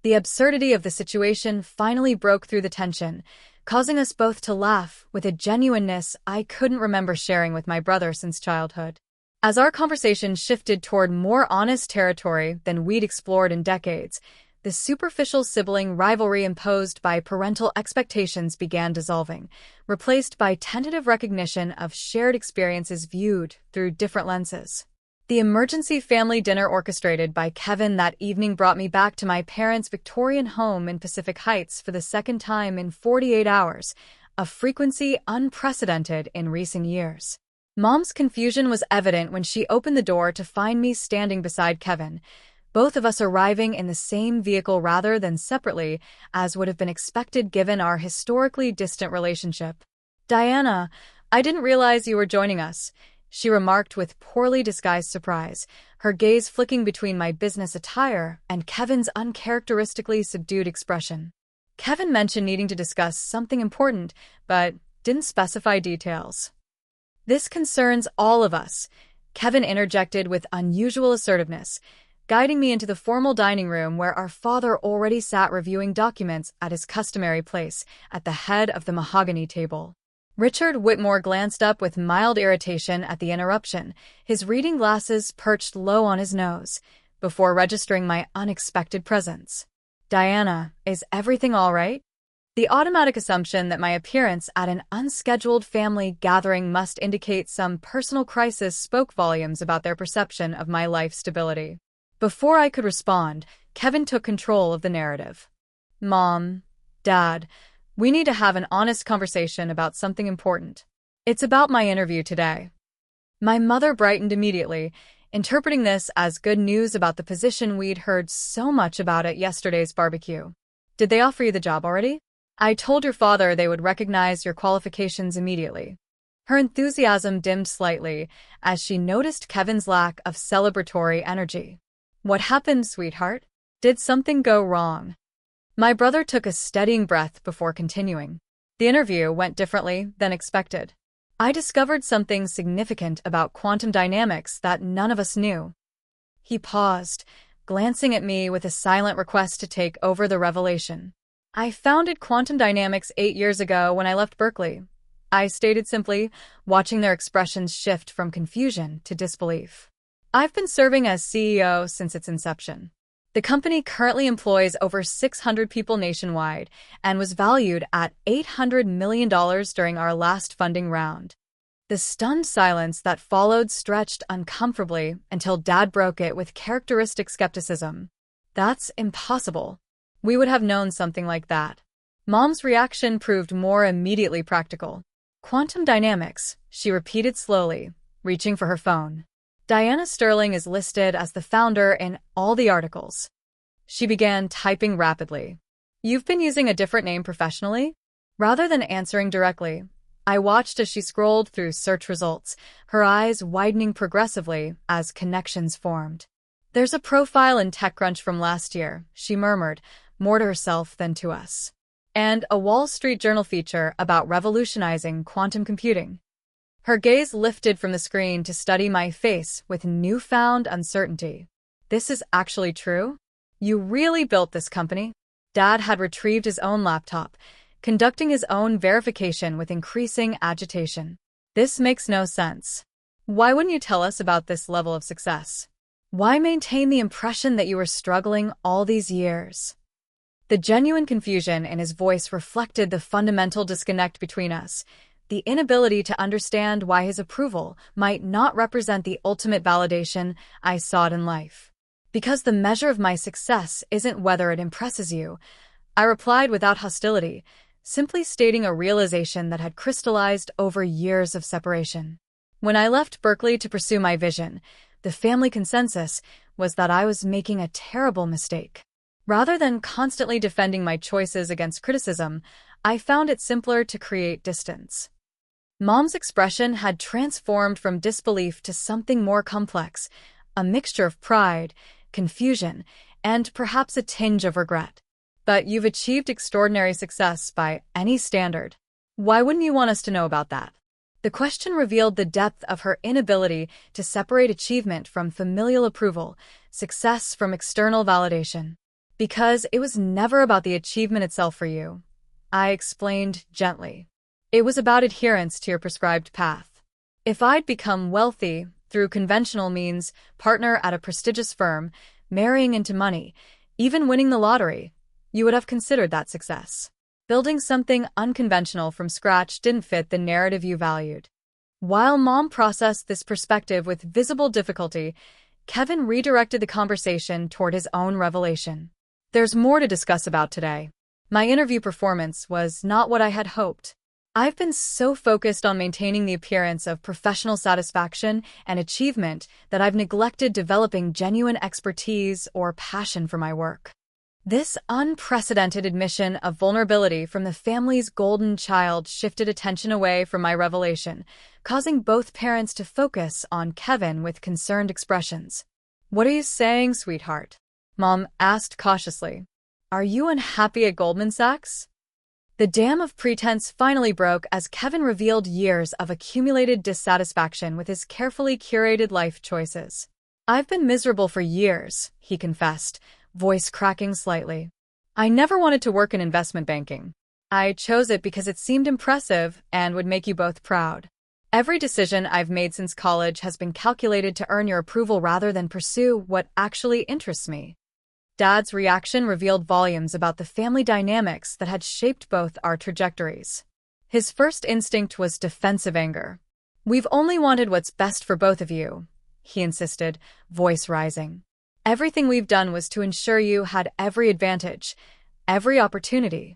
The absurdity of the situation finally broke through the tension, causing us both to laugh with a genuineness I couldn't remember sharing with my brother since childhood. As our conversation shifted toward more honest territory than we'd explored in decades, the superficial sibling rivalry imposed by parental expectations began dissolving, replaced by tentative recognition of shared experiences viewed through different lenses. The emergency family dinner orchestrated by Kevin that evening brought me back to my parents' Victorian home in Pacific Heights for the second time in 48 hours, a frequency unprecedented in recent years. Mom's confusion was evident when she opened the door to find me standing beside Kevin, both of us arriving in the same vehicle rather than separately, as would have been expected given our historically distant relationship. "Diana, I didn't realize you were joining us," she remarked with poorly disguised surprise, her gaze flicking between my business attire and Kevin's uncharacteristically subdued expression. Kevin mentioned needing to discuss something important, but didn't specify details. "This concerns all of us," Kevin interjected with unusual assertiveness, guiding me into the formal dining room where our father already sat reviewing documents at his customary place, at the head of the mahogany table. Richard Whitmore glanced up with mild irritation at the interruption, his reading glasses perched low on his nose, before registering my unexpected presence. "Diana, is everything all right?" The automatic assumption that my appearance at an unscheduled family gathering must indicate some personal crisis spoke volumes about their perception of my life stability. Before I could respond, Kevin took control of the narrative. "Mom, Dad, we need to have an honest conversation about something important. It's about my interview today." My mother brightened immediately, interpreting this as good news about the position we'd heard so much about at yesterday's barbecue. "Did they offer you the job already?" "I told your father they would recognize your qualifications immediately." Her enthusiasm dimmed slightly as she noticed Kevin's lack of celebratory energy. "What happened, sweetheart? Did something go wrong?" My brother took a steadying breath before continuing. "The interview went differently than expected. I discovered something significant about quantum dynamics that none of us knew." He paused, glancing at me with a silent request to take over the revelation. "I founded quantum dynamics 8 years ago when I left Berkeley," I stated simply, watching their expressions shift from confusion to disbelief. "I've been serving as CEO since its inception. The company currently employs over 600 people nationwide and was valued at $800 million during our last funding round." The stunned silence that followed stretched uncomfortably until Dad broke it with characteristic skepticism. "That's impossible. We would have known something like that." Mom's reaction proved more immediately practical. "Quantum dynamics," she repeated slowly, reaching for her phone. "Diana Sterling is listed as the founder in all the articles." She began typing rapidly. "You've been using a different name professionally?" Rather than answering directly, I watched as she scrolled through search results, her eyes widening progressively as connections formed. "There's a profile in TechCrunch from last year," she murmured, more to herself than to us. "And a Wall Street Journal feature about revolutionizing quantum computing." Her gaze lifted from the screen to study my face with newfound uncertainty. "This is actually true? You really built this company?" Dad had retrieved his own laptop, conducting his own verification with increasing agitation. "This makes no sense. Why wouldn't you tell us about this level of success? Why maintain the impression that you were struggling all these years?" The genuine confusion in his voice reflected the fundamental disconnect between us, the inability to understand why his approval might not represent the ultimate validation I sought in life. "Because the measure of my success isn't whether it impresses you," I replied without hostility, simply stating a realization that had crystallized over years of separation. When I left Berkeley to pursue my vision, the family consensus was that I was making a terrible mistake. Rather than constantly defending my choices against criticism, I found it simpler to create distance. Mom's expression had transformed from disbelief to something more complex, a mixture of pride, confusion, and perhaps a tinge of regret. "But you've achieved extraordinary success by any standard. Why wouldn't you want us to know about that?" The question revealed the depth of her inability to separate achievement from familial approval, success from external validation. "Because it was never about the achievement itself for you," I explained gently. "It was about adherence to your prescribed path. If I'd become wealthy through conventional means, partner at a prestigious firm, marrying into money, even winning the lottery, you would have considered that success. Building something unconventional from scratch didn't fit the narrative you valued." While Mom processed this perspective with visible difficulty, Kevin redirected the conversation toward his own revelation. "There's more to discuss about today. My interview performance was not what I had hoped. I've been so focused on maintaining the appearance of professional satisfaction and achievement that I've neglected developing genuine expertise or passion for my work." This unprecedented admission of vulnerability from the family's golden child shifted attention away from my revelation, causing both parents to focus on Kevin with concerned expressions. "What are you saying, sweetheart?" Mom asked cautiously. "Are you unhappy at Goldman Sachs?" The dam of pretense finally broke as Kevin revealed years of accumulated dissatisfaction with his carefully curated life choices. "I've been miserable for years," he confessed, voice cracking slightly. "I never wanted to work in investment banking. I chose it because it seemed impressive and would make you both proud. Every decision I've made since college has been calculated to earn your approval rather than pursue what actually interests me." Dad's reaction revealed volumes about the family dynamics that had shaped both our trajectories. His first instinct was defensive anger. "We've only wanted what's best for both of you," he insisted, voice rising. "Everything we've done was to ensure you had every advantage, every opportunity."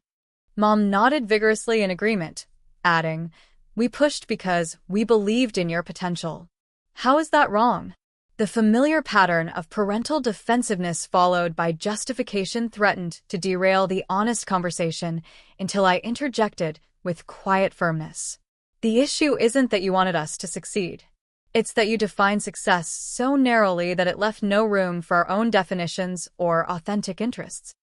Mom nodded vigorously in agreement, adding, "We pushed because we believed in your potential." How is that wrong? The familiar pattern of parental defensiveness followed by justification threatened to derail the honest conversation until I interjected with quiet firmness. The issue isn't that you wanted us to succeed. It's that you defined success so narrowly that it left no room for our own definitions or authentic interests.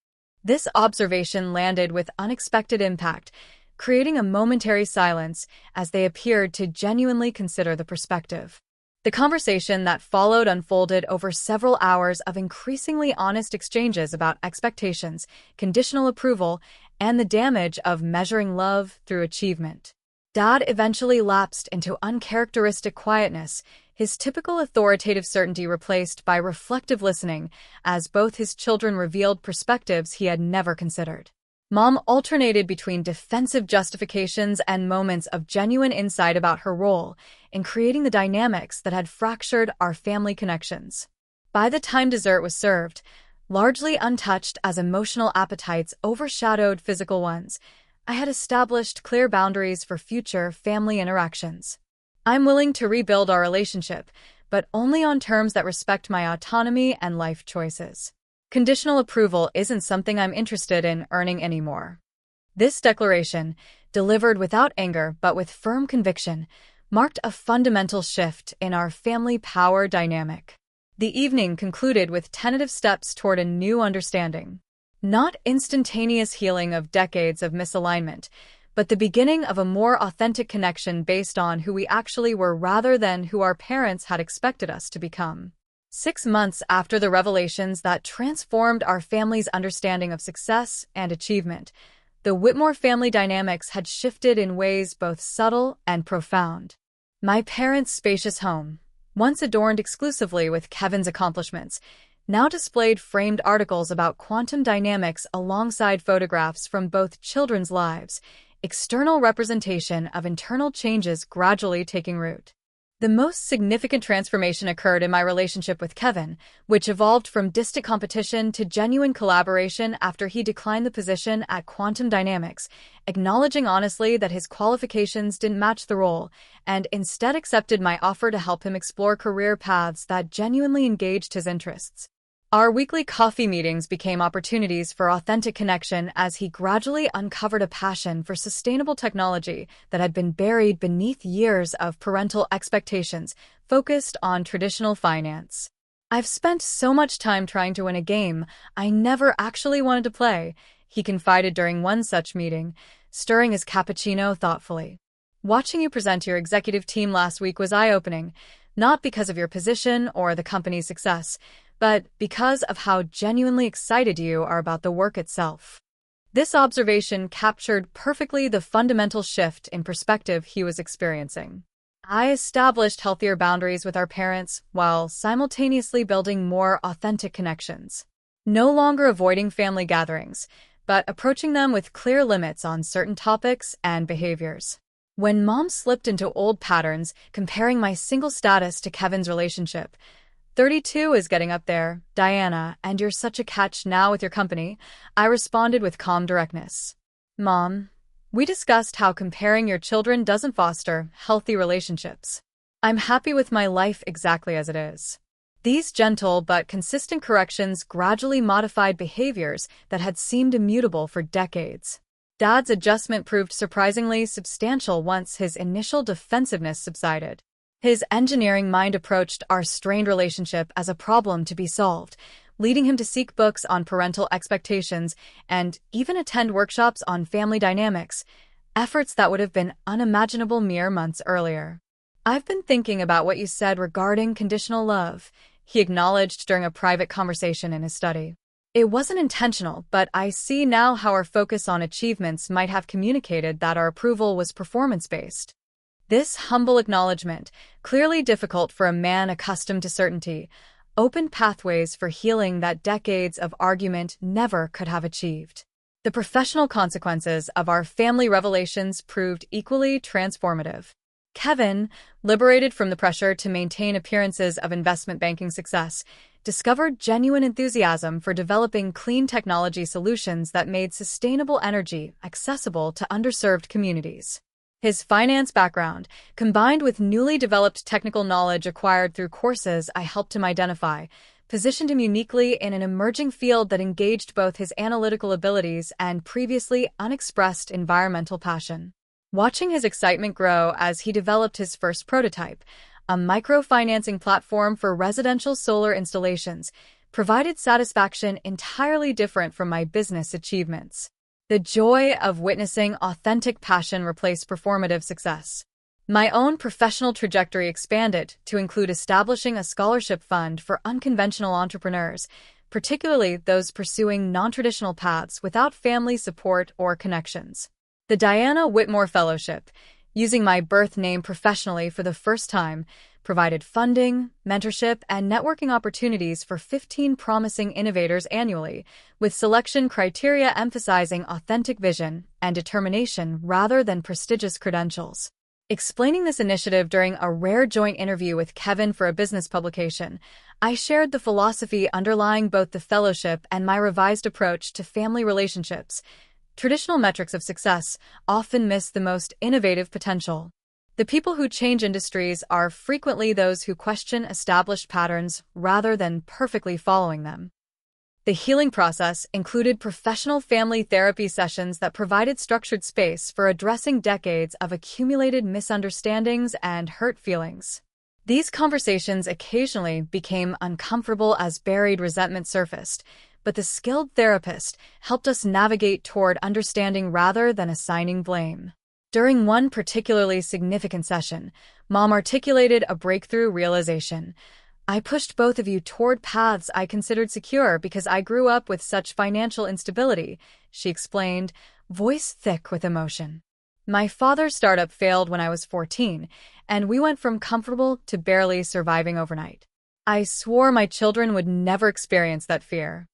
This observation landed with unexpected impact, creating a momentary silence as they appeared to genuinely consider the perspective. The conversation that followed unfolded over several hours of increasingly honest exchanges about expectations, conditional approval, and the damage of measuring love through achievement. Dad eventually lapsed into uncharacteristic quietness, his typical authoritative certainty replaced by reflective listening, as both his children revealed perspectives he had never considered. Mom alternated between defensive justifications and moments of genuine insight about her role in creating the dynamics that had fractured our family connections. By the time dessert was served, largely untouched as emotional appetites overshadowed physical ones, I had established clear boundaries for future family interactions. I'm willing to rebuild our relationship, but only on terms that respect my autonomy and life choices. Conditional approval isn't something I'm interested in earning anymore. This declaration, delivered without anger but with firm conviction, marked a fundamental shift in our family power dynamic. The evening concluded with tentative steps toward a new understanding. Not instantaneous healing of decades of misalignment, but the beginning of a more authentic connection based on who we actually were rather than who our parents had expected us to become. 6 months after the revelations that transformed our family's understanding of success and achievement, the Whitmore family dynamics had shifted in ways both subtle and profound. My parents' spacious home, once adorned exclusively with Kevin's accomplishments, now displayed framed articles about quantum dynamics alongside photographs from both children's lives, external representation of internal changes gradually taking root. The most significant transformation occurred in my relationship with Kevin, which evolved from distant competition to genuine collaboration after he declined the position at Quantum Dynamics, acknowledging honestly that his qualifications didn't match the role, and instead accepted my offer to help him explore career paths that genuinely engaged his interests. Our weekly coffee meetings became opportunities for authentic connection as he gradually uncovered a passion for sustainable technology that had been buried beneath years of parental expectations focused on traditional finance. "I've spent so much time trying to win a game I never actually wanted to play," he confided during one such meeting, stirring his cappuccino thoughtfully. "Watching you present to your executive team last week was eye-opening, not because of your position or the company's success, but because of how genuinely excited you are about the work itself." This observation captured perfectly the fundamental shift in perspective he was experiencing. I established healthier boundaries with our parents while simultaneously building more authentic connections. No longer avoiding family gatherings, but approaching them with clear limits on certain topics and behaviors. When Mom slipped into old patterns, comparing my single status to Kevin's relationship, "32 is getting up there, Diana, and you're such a catch now with your company," I responded with calm directness. "Mom, we discussed how comparing your children doesn't foster healthy relationships. I'm happy with my life exactly as it is." These gentle but consistent corrections gradually modified behaviors that had seemed immutable for decades. Dad's adjustment proved surprisingly substantial once his initial defensiveness subsided. His engineering mind approached our strained relationship as a problem to be solved, leading him to seek books on parental expectations and even attend workshops on family dynamics, efforts that would have been unimaginable mere months earlier. "I've been thinking about what you said regarding conditional love," he acknowledged during a private conversation in his study. "It wasn't intentional, but I see now how our focus on achievements might have communicated that our approval was performance-based." This humble acknowledgement, clearly difficult for a man accustomed to certainty, opened pathways for healing that decades of argument never could have achieved. The professional consequences of our family revelations proved equally transformative. Kevin, liberated from the pressure to maintain appearances of investment banking success, discovered genuine enthusiasm for developing clean technology solutions that made sustainable energy accessible to underserved communities. His finance background, combined with newly developed technical knowledge acquired through courses I helped him identify, positioned him uniquely in an emerging field that engaged both his analytical abilities and previously unexpressed environmental passion. Watching his excitement grow as he developed his first prototype, a microfinancing platform for residential solar installations, provided satisfaction entirely different from my business achievements. The joy of witnessing authentic passion replace performative success. My own professional trajectory expanded to include establishing a scholarship fund for unconventional entrepreneurs, particularly those pursuing non-traditional paths without family support or connections. The Diana Whitmore Fellowship, using my birth name professionally for the first time, provided funding, mentorship, and networking opportunities for 15 promising innovators annually, with selection criteria emphasizing authentic vision and determination rather than prestigious credentials. Explaining this initiative during a rare joint interview with Kevin for a business publication, I shared the philosophy underlying both the fellowship and my revised approach to family relationships. Traditional metrics of success often miss the most innovative potential. The people who change industries are frequently those who question established patterns rather than perfectly following them. The healing process included professional family therapy sessions that provided structured space for addressing decades of accumulated misunderstandings and hurt feelings. These conversations occasionally became uncomfortable as buried resentment surfaced, but the skilled therapist helped us navigate toward understanding rather than assigning blame. During one particularly significant session, Mom articulated a breakthrough realization. I pushed both of you toward paths I considered secure because I grew up with such financial instability, she explained, voice thick with emotion. My father's startup failed when I was 14, and we went from comfortable to barely surviving overnight. I swore my children would never experience that fear.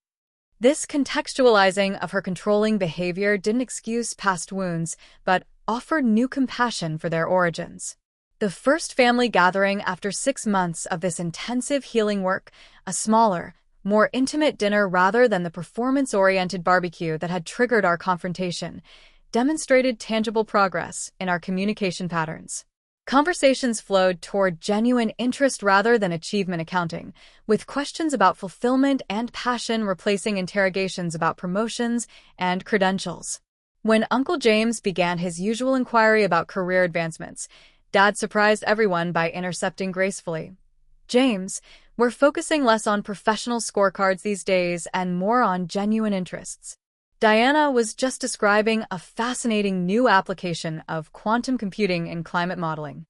This contextualizing of her controlling behavior didn't excuse past wounds, but offered new compassion for their origins. The first family gathering after 6 months of this intensive healing work, a smaller, more intimate dinner rather than the performance-oriented barbecue that had triggered our confrontation, demonstrated tangible progress in our communication patterns. Conversations flowed toward genuine interest rather than achievement accounting, with questions about fulfillment and passion replacing interrogations about promotions and credentials. When Uncle James began his usual inquiry about career advancements, Dad surprised everyone by intercepting gracefully. James, we're focusing less on professional scorecards these days and more on genuine interests. Diana was just describing a fascinating new application of quantum computing in climate modeling.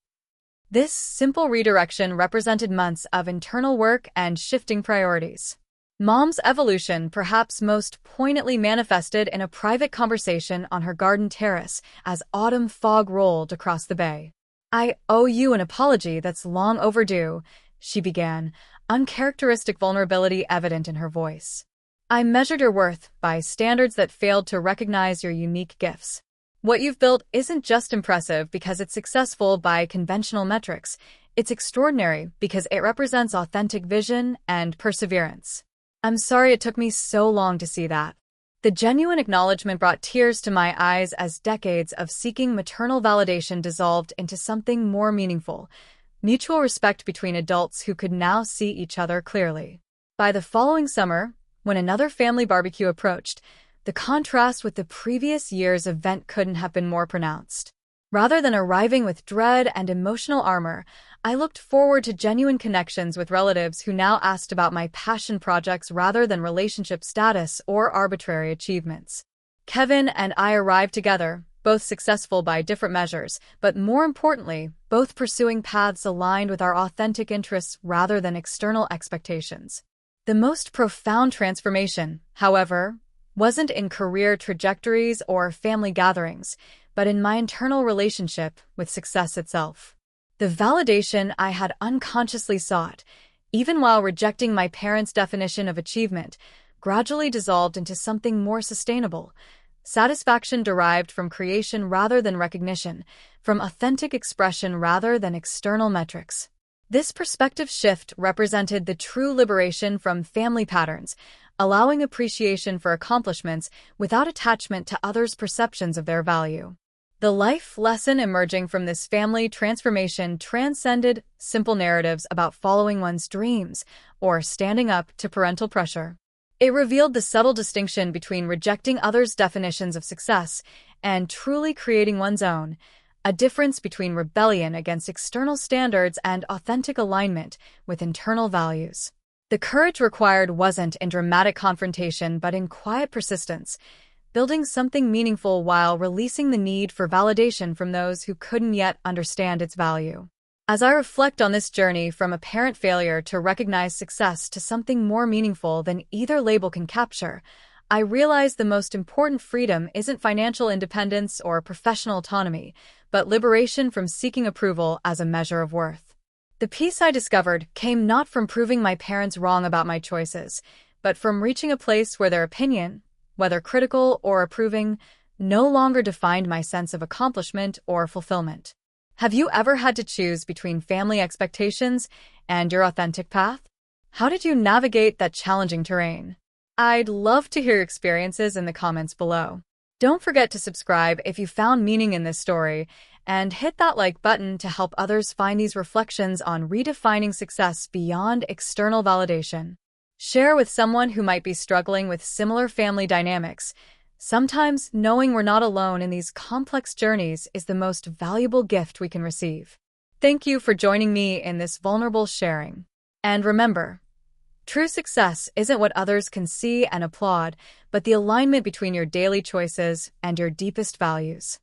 This simple redirection represented months of internal work and shifting priorities. Mom's evolution perhaps most poignantly manifested in a private conversation on her garden terrace as autumn fog rolled across the bay. I owe you an apology that's long overdue, she began, uncharacteristic vulnerability evident in her voice. I measured your worth by standards that failed to recognize your unique gifts. What you've built isn't just impressive because it's successful by conventional metrics. It's extraordinary because it represents authentic vision and perseverance. I'm sorry it took me so long to see that. The genuine acknowledgement brought tears to my eyes as decades of seeking maternal validation dissolved into something more meaningful, mutual respect between adults who could now see each other clearly. By the following summer, when another family barbecue approached, the contrast with the previous year's event couldn't have been more pronounced. Rather than arriving with dread and emotional armor, I looked forward to genuine connections with relatives who now asked about my passion projects rather than relationship status or arbitrary achievements. Kevin and I arrived together, both successful by different measures, but more importantly, both pursuing paths aligned with our authentic interests rather than external expectations. The most profound transformation, however, wasn't in career trajectories or family gatherings, but in my internal relationship with success itself. The validation I had unconsciously sought, even while rejecting my parents' definition of achievement, gradually dissolved into something more sustainable. Satisfaction derived from creation rather than recognition, from authentic expression rather than external metrics. This perspective shift represented the true liberation from family patterns, allowing appreciation for accomplishments without attachment to others' perceptions of their value. The life lesson emerging from this family transformation transcended simple narratives about following one's dreams or standing up to parental pressure. It revealed the subtle distinction between rejecting others' definitions of success and truly creating one's own, a difference between rebellion against external standards and authentic alignment with internal values. The courage required wasn't in dramatic confrontation but in quiet persistence, building something meaningful while releasing the need for validation from those who couldn't yet understand its value. As I reflect on this journey from apparent failure to recognized success to something more meaningful than either label can capture, I realize the most important freedom isn't financial independence or professional autonomy, but liberation from seeking approval as a measure of worth. The peace I discovered came not from proving my parents wrong about my choices, but from reaching a place where their opinion, whether critical or approving, no longer defined my sense of accomplishment or fulfillment. Have you ever had to choose between family expectations and your authentic path? How did you navigate that challenging terrain? I'd love to hear your experiences in the comments below. Don't forget to subscribe if you found meaning in this story, and hit that like button to help others find these reflections on redefining success beyond external validation. Share with someone who might be struggling with similar family dynamics. Sometimes knowing we're not alone in these complex journeys is the most valuable gift we can receive. Thank you for joining me in this vulnerable sharing. And remember, true success isn't what others can see and applaud, but the alignment between your daily choices and your deepest values.